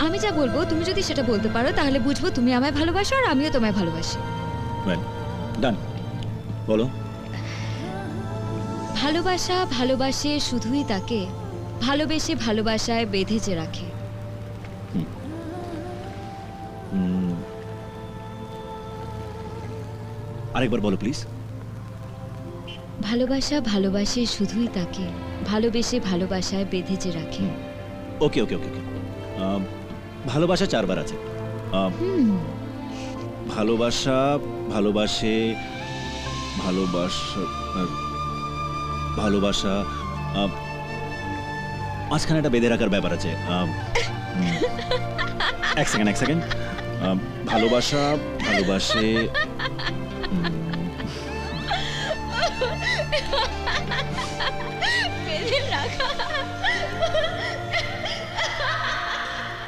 আমি যা বলবো তুমি যদি সেটা বলতে পারো তাহলে বুঝবো তুমি আমায় ভালোবাসো আর আমিও তোমায় ভালোবাসি। ডান, বলো। ভালোবাসা ভালোবাসে শুধুই তাকে ভালোবেসে ভালোবাসায় বেঁধেছে রাখে। আরেকবার বলো প্লিজ। ভালোবাসা ভালোবাসে শুধুই তাকে ভালোবেসে ভালোবাসায় বেঁধেছে রাখে। ওকে ওকে ওকে ওকে। ভালোবাসা 4 বার আছে। ভালোবাসা, ভালোবাসে, ভালোবাসা, ভালোবাসা, মাঝখানে একটা বেঁধে রাখার ব্যাপার আছে। এক সেকেন্ড। ভালোবাসা, ভালোবাসে,